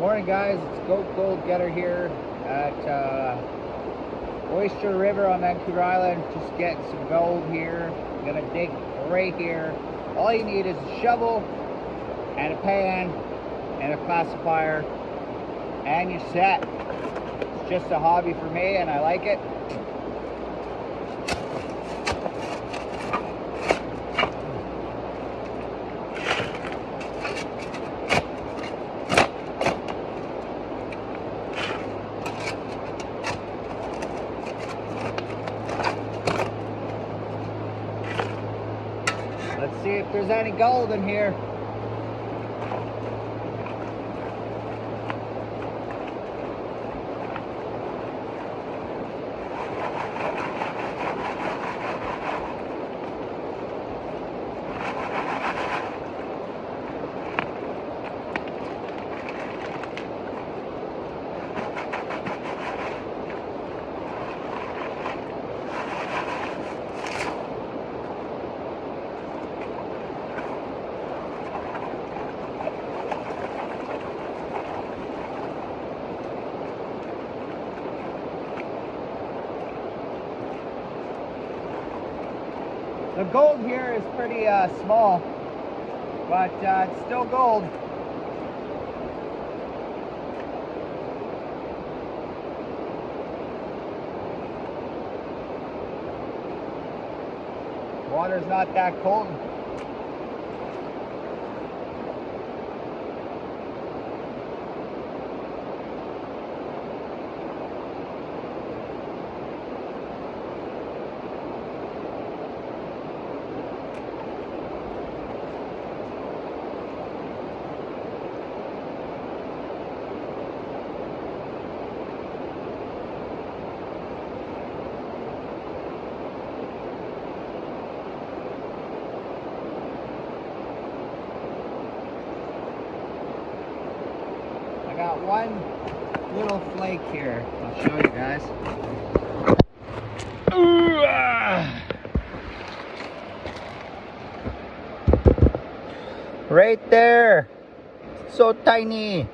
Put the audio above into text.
Morning guys, it's Goatgoldgetter here at Oyster River on Vancouver Island. Just getting some gold here. I'm gonna dig right here. All you need is a shovel and a pan and a classifier and you're set. It's just a hobby for me and I like it. Let's see if there's any gold in here. The gold here is pretty small, but it's still gold. Water's not that cold. I got one little flake here. I'll show you guys. Ooh, right there. So tiny.